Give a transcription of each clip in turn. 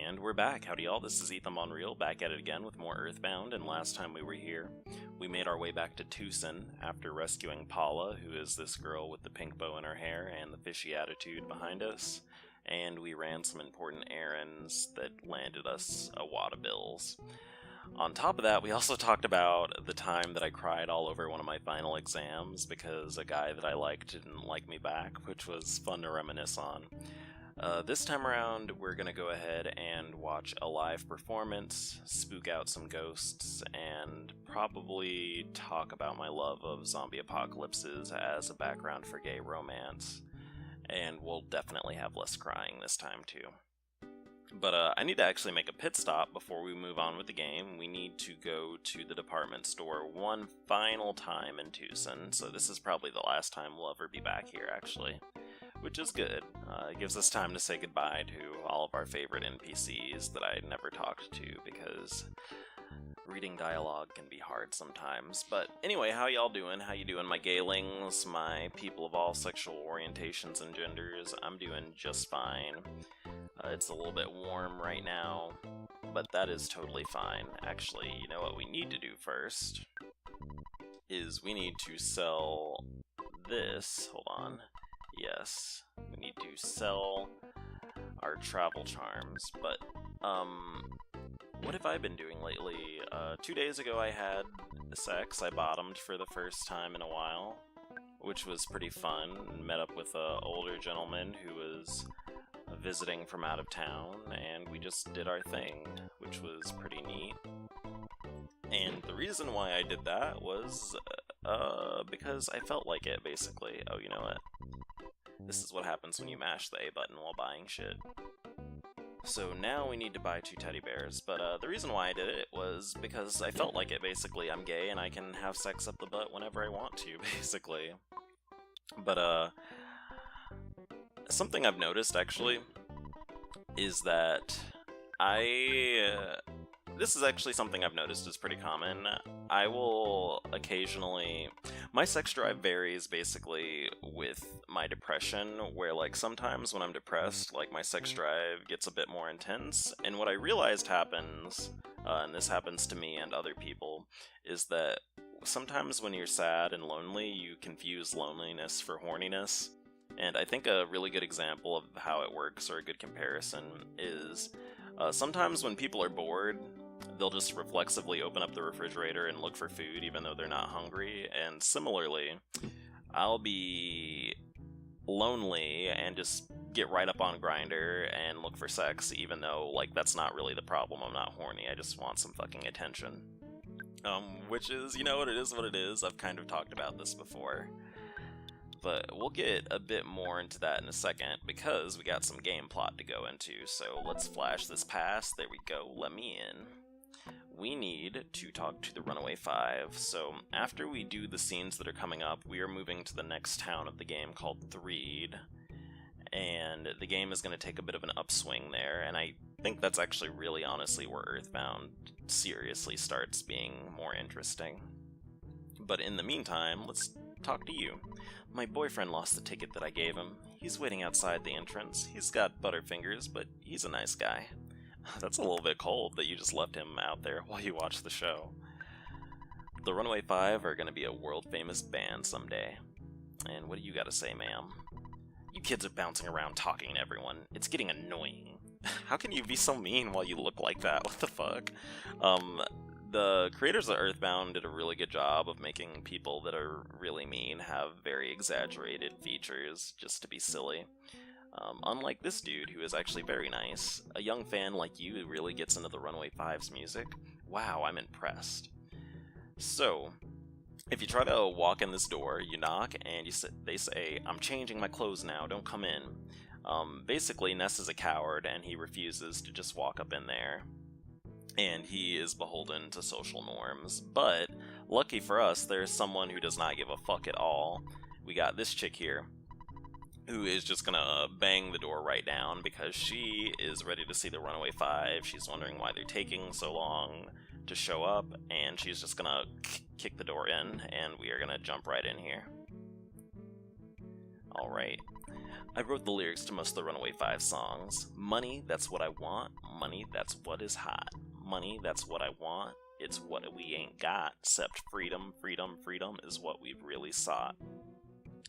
And we're back. Howdy y'all, this is Bonreal, back at it again with more Earthbound, and last time we were here, we made our way back to Tucson after rescuing Paula, who is this girl with the pink bow in her hair and the fishy attitude behind us, and we ran some important errands that landed us a wad of bills. On top of that, we also talked about the time that I cried all over one of my final exams because a guy that I liked didn't like me back, which was fun to reminisce on. This time around, we're going to go ahead and watch a live performance, spook out some ghosts, and probably talk about my love of zombie apocalypses as a background for gay romance. And we'll definitely have less crying this time too. But I need to actually make a pit stop before we move on with the game. We need to go to the department store one final time in Tucson, so this is probably the last time we'll ever be back here, actually. Which is good. It gives us time to say goodbye to all of our favorite NPCs that I never talked to, because reading dialogue can be hard sometimes. But anyway, how y'all doing? How you doing, my gaylings, my people of all sexual orientations and genders? I'm doing just fine. It's a little bit warm right now, but that is totally fine. Actually, you know what we need to do first? Is we need to sell this. Hold on. Yes, we need to sell our travel charms, but, what have I been doing lately? 2 days ago I had sex. I bottomed for the first time in a while, which was pretty fun. Met up with an older gentleman who was visiting from out of town, and we just did our thing, which was pretty neat. And the reason why I did that was, because I felt like it, basically. Oh, you know what? This is what happens when you mash the A button while buying shit. So now we need to buy 2 teddy bears, but the reason why I did it was because I felt like it, basically. I'm gay and I can have sex up the butt whenever I want to, basically. But, something I've noticed, actually, is that this is actually something I've noticed is pretty common. I will occasionally... My sex drive varies, basically, with my depression, where, like, sometimes when I'm depressed, like, my sex drive gets a bit more intense, and what I realized happens, and this happens to me and other people, is that sometimes when you're sad and lonely, you confuse loneliness for horniness. And I think a really good example of how it works, or a good comparison, is sometimes when people are bored, they'll just reflexively open up the refrigerator and look for food even though they're not hungry, and similarly, I'll be lonely and just get right up on Grindr and look for sex even though, like, that's not really the problem. I'm not horny, I just want some fucking attention. Which is, you know, it is what it is. I've kind of talked about this before. But we'll get a bit more into that in a second, because we got some game plot to go into, so let's flash this pass. There we go, let me in. We need to talk to the Runaway 5, so after we do the scenes that are coming up, we are moving to the next town of the game called Threed, and the game is going to take a bit of an upswing there, and I think that's actually really honestly where Earthbound seriously starts being more interesting. But in the meantime, let's talk to you. My boyfriend lost the ticket that I gave him. He's waiting outside the entrance. He's got butterfingers, but he's a nice guy. That's a little bit cold that you just left him out there while you watch the show. The Runaway 5 are going to be a world-famous band someday. And what do you got to say, ma'am? You kids are bouncing around talking to everyone. It's getting annoying. How can you be so mean while you look like that? What the fuck? The creators of Earthbound did a really good job of making people that are really mean have very exaggerated features just to be silly. Unlike this dude, who is actually very nice, a young fan like you really gets into the Runaway 5's music. Wow, I'm impressed. So, if you try to walk in this door, you knock, and they say, "I'm changing my clothes now, don't come in." Basically, Ness is a coward, and he refuses to just walk up in there. And he is beholden to social norms. But, lucky for us, there's someone who does not give a fuck at all. We got this chick here, who is just gonna bang the door right down because she is ready to see the Runaway 5. She's wondering why they're taking so long to show up, and she's just gonna kick the door in, and we are gonna jump right in here. Alright. I wrote the lyrics to most of the Runaway 5 songs. Money, that's what I want. Money, that's what is hot. Money, that's what I want. It's what we ain't got. Except freedom, freedom, freedom is what we've really sought.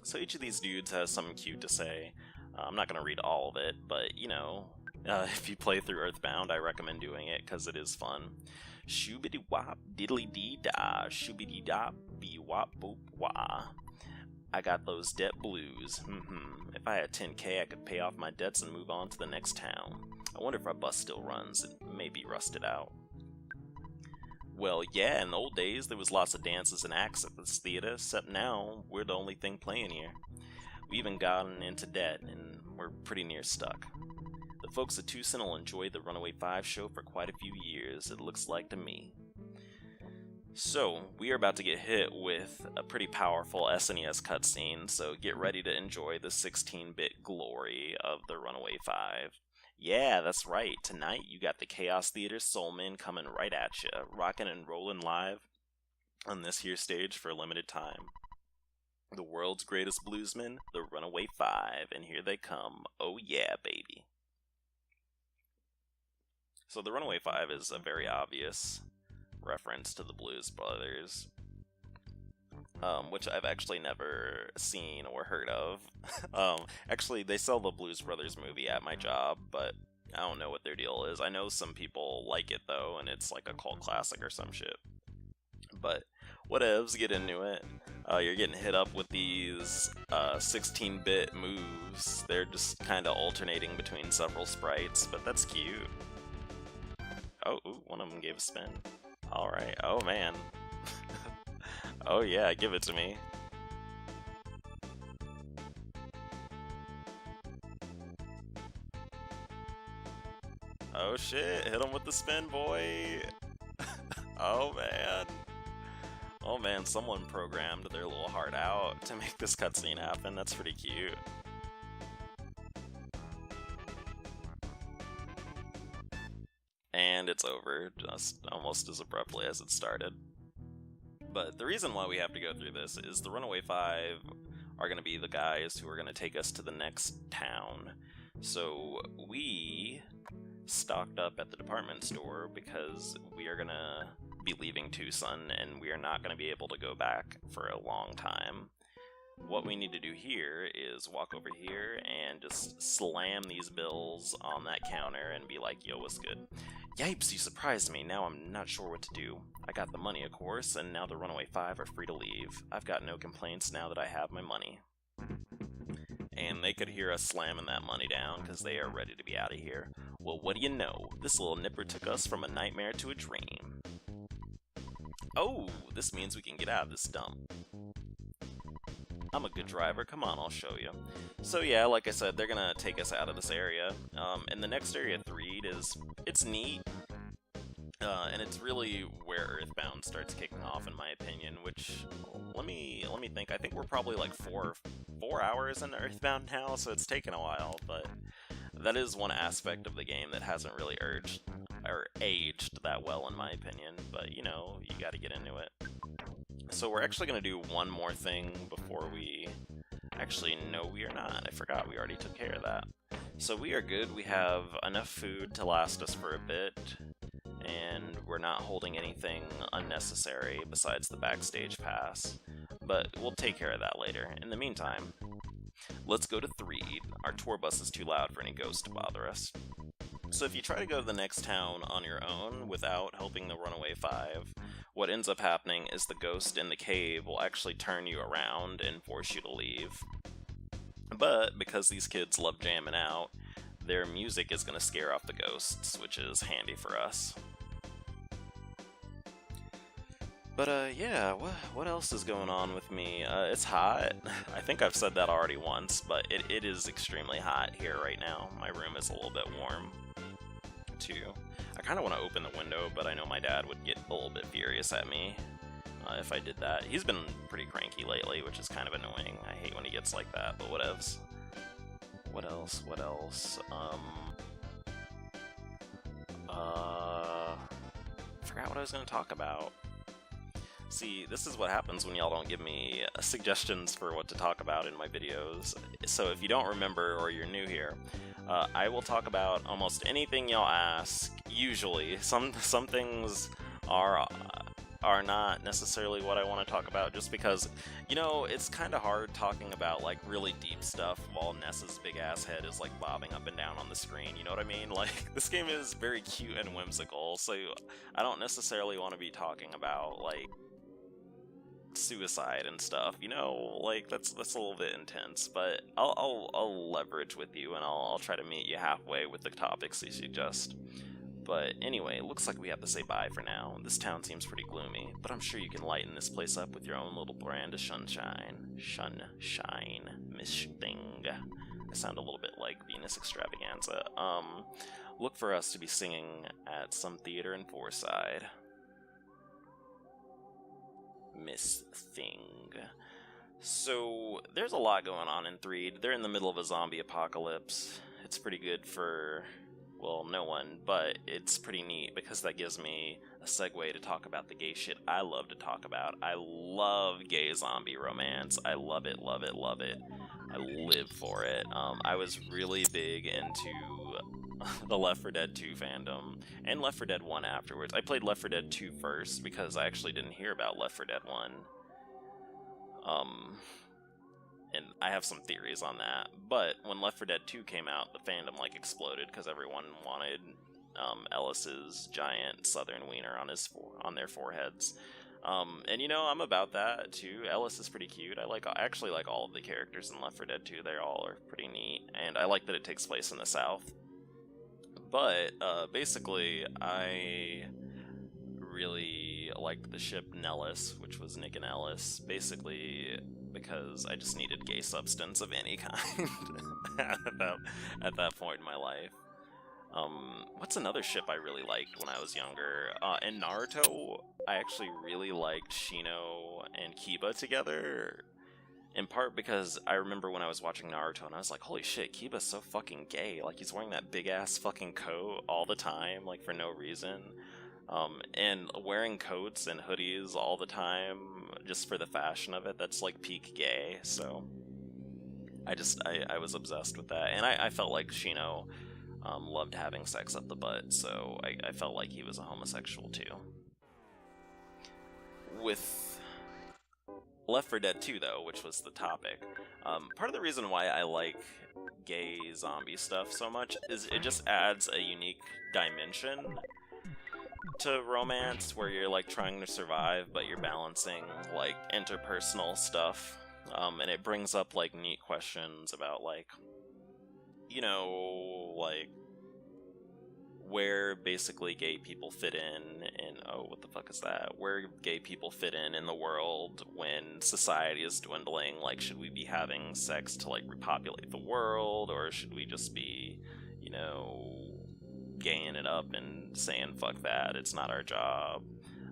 So each of these dudes has something cute to say. I'm not going to read all of it, but, you know, if you play through Earthbound, I recommend doing it because it is fun. Shoobity wop, diddly dee da, shoobity dop, be wop boop wah. I got those debt blues. If I had 10K, I could pay off my debts and move on to the next town. I wonder if our bus still runs. It may be rusted out. Well, yeah, in the old days, there was lots of dances and acts at this theater, except now, we're the only thing playing here. We even gotten into debt, and we're pretty near stuck. The folks at Tucson will enjoy the Runaway 5 show for quite a few years, it looks like to me. So, we are about to get hit with a pretty powerful SNES cutscene, so get ready to enjoy the 16-bit glory of the Runaway 5. Yeah, that's right, tonight you got the Chaos Theater Soulmen coming right at ya, rockin' and rollin' live on this here stage for a limited time. The world's greatest bluesmen, the Runaway 5, and here they come, oh yeah, baby. So the Runaway 5 is a very obvious reference to the Blues Brothers, which I've actually never seen or heard of. Actually, they sell the Blues Brothers movie at my job, but I don't know what their deal is. I know some people like it, though, and it's like a cult classic or some shit. But whatevs, get into it. You're getting hit up with these 16-bit moves. They're just kind of alternating between several sprites, but that's cute. Oh, ooh, one of them gave a spin. Alright, oh man. Oh yeah, give it to me. Oh shit, hit him with the spin, boy! Oh man. Oh man, someone programmed their little heart out to make this cutscene happen, that's pretty cute. And it's over, just almost as abruptly as it started. But the reason why we have to go through this is the Runaway 5 are going to be the guys who are going to take us to the next town. So we stocked up at the department store because we are going to be leaving Tucson and we are not going to be able to go back for a long time. What we need to do here is walk over here and just slam these bills on that counter and be like, yo, what's good? Yipes, you surprised me. Now I'm not sure what to do. I got the money, of course, and now the Runaway 5 are free to leave. I've got no complaints now that I have my money. And they could hear us slamming that money down because they are ready to be out of here. Well, what do you know? This little nipper took us from a nightmare to a dream. Oh, this means we can get out of this dump. I'm a good driver, come on, I'll show you. So yeah, like I said, they're gonna take us out of this area. And the next area, Threed, it's neat. And it's really where Earthbound starts kicking off, in my opinion, which, let me think, I think we're probably like four hours into Earthbound now, so it's taken a while, but that is one aspect of the game that hasn't really aged that well, in my opinion, but you know, you gotta get into it. So we're actually going to do one more thing before we... Actually, no, we are not. I forgot we already took care of that. So we are good. We have enough food to last us for a bit, and we're not holding anything unnecessary besides the backstage pass. But we'll take care of that later. In the meantime, let's go to Threed. Our tour bus is too loud for any ghosts to bother us. So if you try to go to the next town on your own without helping the Runaway 5, what ends up happening is the ghost in the cave will actually turn you around and force you to leave. But because these kids love jamming out, their music is going to scare off the ghosts, which is handy for us. But yeah, what else is going on with me? It's hot. I think I've said that already once, but it is extremely hot here right now. My room is a little bit warm, too. I kind of want to open the window, but I know my dad would get a little bit furious at me if I did that. He's been pretty cranky lately, which is kind of annoying. I hate when he gets like that, but whatevs. What else? Forgot what I was going to talk about. See, this is what happens when y'all don't give me suggestions for what to talk about in my videos. So if you don't remember or you're new here, I will talk about almost anything y'all ask. Usually, some things are not necessarily what I want to talk about, just because, you know, it's kind of hard talking about like really deep stuff while Ness's big ass head is like bobbing up and down on the screen. You know what I mean? Like, this game is very cute and whimsical, so I don't necessarily want to be talking about like suicide and stuff, you know, like that's a little bit intense, but I'll leverage with you, and I'll try to meet you halfway with the topics you suggest. But anyway, looks like we have to say bye for now. This town seems pretty gloomy, but I'm sure you can lighten this place up with your own little brand of sunshine. Sunshine, Miss Thing. I sound a little bit like Venus Extravaganza. Look for us to be singing at some theater in Forside. Miss Thing. So, there's a lot going on in 3. They're in the middle of a zombie apocalypse. It's pretty good for, well, no one, but it's pretty neat because that gives me a segue to talk about the gay shit I love to talk about. I love gay zombie romance. I love it, love it, love it. I live for it. I was really big into the Left 4 Dead 2 fandom, and Left 4 Dead 1 afterwards. I played Left 4 Dead 2 first because I actually didn't hear about Left 4 Dead 1. And I have some theories on that. But when Left 4 Dead 2 came out, the fandom like exploded because everyone wanted Ellis's giant southern wiener on their foreheads. And you know, I'm about that too. Ellis is pretty cute. I actually like all of the characters in Left 4 Dead 2. They all are pretty neat, and I like that it takes place in the South. But basically, I really liked the ship Nellis, which was Nick and Ellis, basically because I just needed gay substance of any kind at that point in my life. What's another ship I really liked when I was younger? In Naruto, I actually really liked Shino and Kiba together. In part because I remember when I was watching Naruto and I was like, holy shit, Kiba's so fucking gay. Like, he's wearing that big-ass fucking coat all the time, like, for no reason. And wearing coats and hoodies all the time, just for the fashion of it, that's, like, peak gay. So, I was obsessed with that. And I felt like Shino loved having sex up the butt, so I felt like he was a homosexual, too. With Left 4 Dead 2, though, which was the topic, part of the reason why I like gay zombie stuff so much is it just adds a unique dimension to romance where you're, like, trying to survive, but you're balancing, like, interpersonal stuff, and it brings up, like, neat questions about, like, you know, like, where basically gay people fit in, and oh, what the fuck is that? Where gay people fit in the world when society is dwindling. Like, should we be having sex to, like, repopulate the world, or should we just be, you know, gaying it up and saying, fuck that, it's not our job?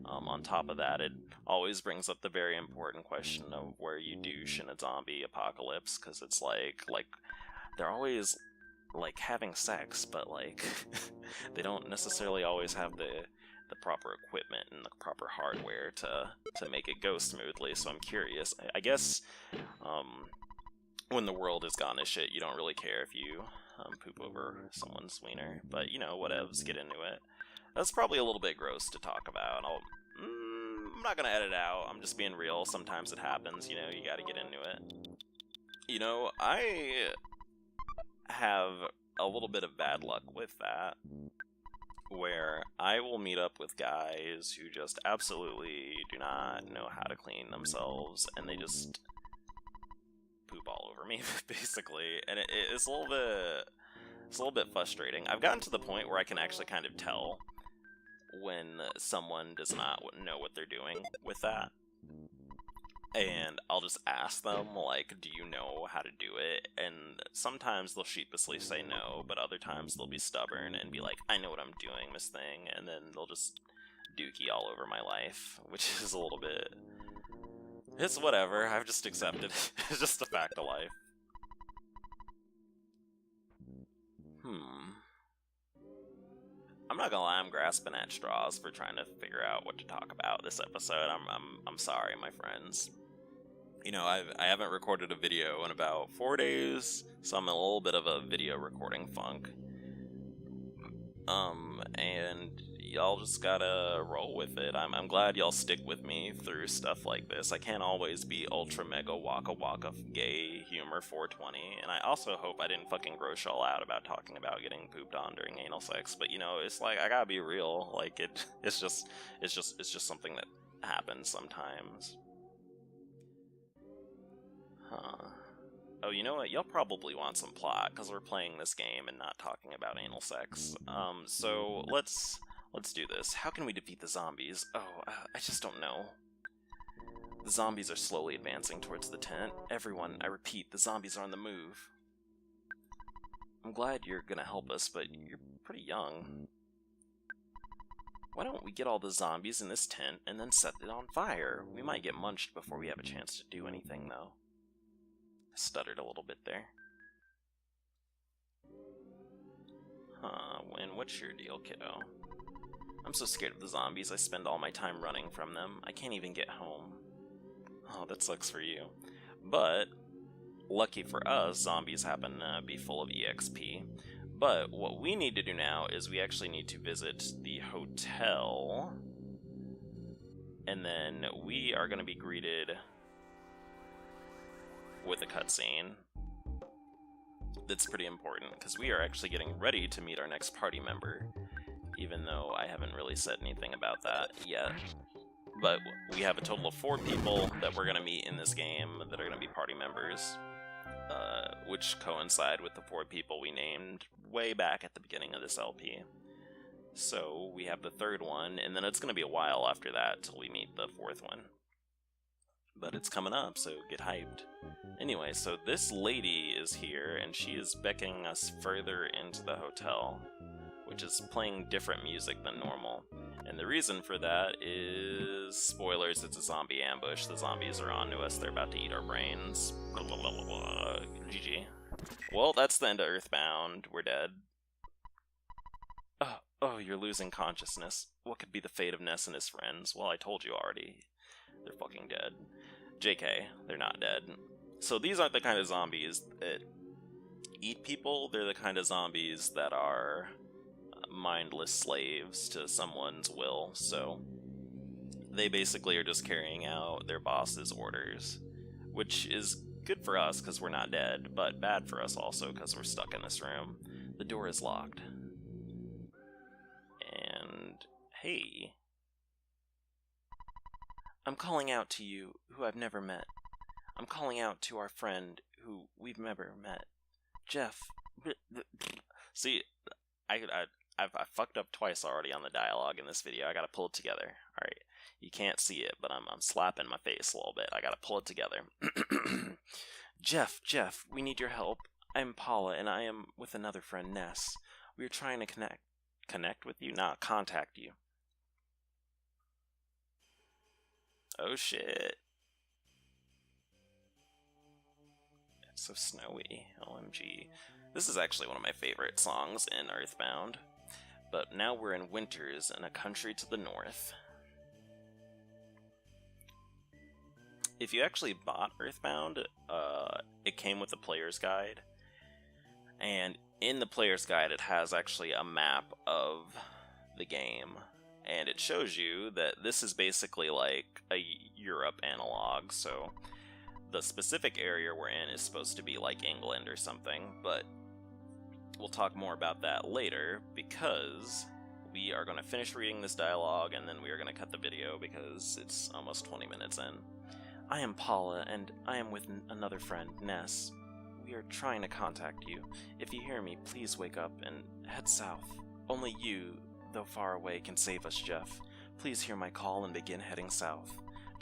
On top of that, it always brings up the very important question of where you douche in a zombie apocalypse, because it's like, they're always, like, having sex, but, like, they don't necessarily always have the proper equipment and the proper hardware to make it go smoothly, so I'm curious. I guess, when the world has gone to shit, you don't really care if you poop over someone's wiener, but, you know, whatevs, get into it. That's probably a little bit gross to talk about. I'm not gonna edit out, I'm just being real. Sometimes it happens, you know, you gotta get into it. You know, I have a little bit of bad luck with that, where I will meet up with guys who just absolutely do not know how to clean themselves, and they just poop all over me, basically, and it's a little bit frustrating. I've gotten to the point where I can actually kind of tell when someone does not know what they're doing with that. And I'll just ask them, like, do you know how to do it? And sometimes they'll sheepishly say no, but other times they'll be stubborn and be like, I know what I'm doing, Miss Thing, and then they'll just dookie all over my life, which is a little bit... It's whatever, I've just accepted it. It's just a fact of life. I'm not gonna lie, I'm grasping at straws for trying to figure out what to talk about this episode. I'm sorry, my friends. You know, I haven't recorded a video in about 4 days, so I'm in a little bit of a video recording funk. And y'all just gotta roll with it. I'm glad y'all stick with me through stuff like this. I can't always be ultra mega waka waka gay humor 420, and I also hope I didn't fucking gross y'all out about talking about getting pooped on during anal sex. But you know, it's like I gotta be real. Like it's just something that happens sometimes. Huh. Oh, you know what? Y'all probably want some plot, because we're playing this game and not talking about anal sex. So let's do this. How can we defeat the zombies? Oh, I just don't know. The zombies are slowly advancing towards the tent. Everyone, I repeat, the zombies are on the move. I'm glad you're gonna help us, but you're pretty young. Why don't we get all the zombies in this tent and then set it on fire? We might get munched before we have a chance to do anything, though. I stuttered a little bit there. Huh, Win, what's your deal, kiddo? I'm so scared of the zombies, I spend all my time running from them. I can't even get home. Oh, that sucks for you. But, lucky for us, zombies happen to be full of EXP. But what we need to do now is we actually need to visit the hotel. And then we are going to be greeted with a cutscene. That's pretty important, because we are actually getting ready to meet our next party member. Even though I haven't really said anything about that yet. But we have a total of 4 people that we're going to meet in this game that are going to be party members. Which coincide with the 4 people we named way back at the beginning of this LP. So we have the 3rd one, and then it's going to be a while after that till we meet the 4th one. But it's coming up, so get hyped. Anyway, so this lady is here, and she is beckoning us further into the hotel, which is playing different music than normal. And the reason for that is, spoilers, it's a zombie ambush. The zombies are onto us, they're about to eat our brains. Blah, blah, blah, blah, blah. GG. Well, that's the end of Earthbound. We're dead. Oh, you're losing consciousness. What could be the fate of Ness and his friends? Well, I told you already. They're fucking dead. JK, they're not dead. So these aren't the kind of zombies that eat people. They're the kind of zombies that are mindless slaves to someone's will. So they basically are just carrying out their boss's orders, which is good for us because we're not dead, but bad for us also because we're stuck in this room. The door is locked. And hey, I'm calling out to you who I've never met. I'm calling out to our friend who we've never met. Jeff. See, I fucked up twice already on the dialogue in this video. I gotta pull it together. Alright, you can't see it, but I'm slapping my face a little bit. I gotta pull it together. Jeff, we need your help. I'm Paula, and I am with another friend, Ness. We are trying to connect. Connect with you? Nah, contact you. Oh shit. It's so snowy. OMG. This is actually one of my favorite songs in Earthbound. But now we're in winters in a country to the north. If you actually bought Earthbound, it came with a player's guide. And in the player's guide, it has actually a map of the game. And it shows you that this is basically like a Europe analog. So the specific area we're in is supposed to be like England or something. But we'll talk more about that later, because we are going to finish reading this dialogue and then we are going to cut the video because it's almost 20 minutes in. I am Paula, and I am with another friend, Ness. We are trying to contact you. If you hear me, please wake up and head south. Only you, though far away, can save us, Jeff. Please hear my call and begin heading south.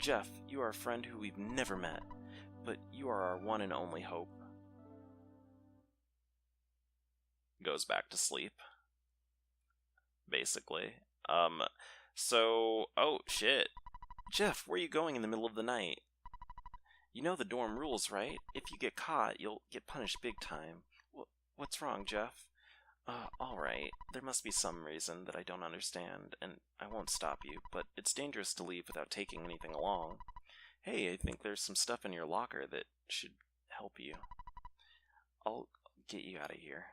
Jeff, you are a friend who we've never met, but you are our one and only hope. Goes back to sleep. Basically. Oh shit. Jeff, where are you going in the middle of the night? You know the dorm rules, right? If you get caught, you'll get punished big time. What's wrong, Jeff? Alright. There must be some reason that I don't understand, and I won't stop you, but it's dangerous to leave without taking anything along. Hey, I think there's some stuff in your locker that should help you. I'll get you out of here.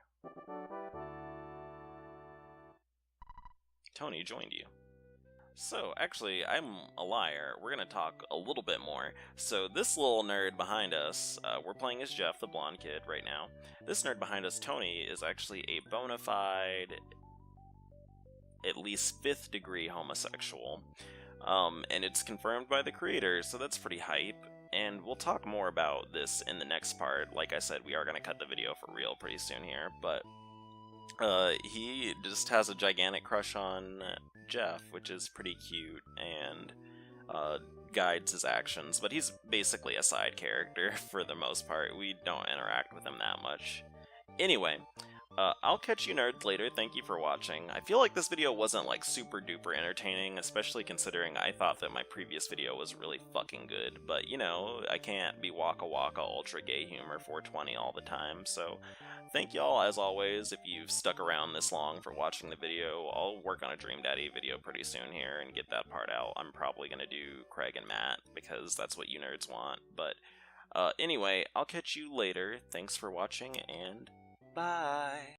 Tony joined you. So, actually, I'm a liar. We're gonna talk a little bit more. So, this little nerd behind us, we're playing as Jeff, the blonde kid, right now. This nerd behind us, Tony, is actually a bona fide, at least 5th degree homosexual. And it's confirmed by the creators, so that's pretty hype. And we'll talk more about this in the next part. Like I said, we are gonna cut the video for real pretty soon here, but he just has a gigantic crush on Jeff, which is pretty cute, and guides his actions, but he's basically a side character for the most part. We don't interact with him that much. Anyway, I'll catch you nerds later. Thank you for watching. I feel like this video wasn't like super duper entertaining, especially considering I thought that my previous video was really fucking good, but you know, I can't be waka waka ultra gay humor 420 all the time, so thank y'all as always if you've stuck around this long for watching the video. I'll work on a Dream Daddy video pretty soon here and get that part out. I'm probably gonna do Craig and Matt because that's what you nerds want, but anyway, I'll catch you later. Thanks for watching and bye!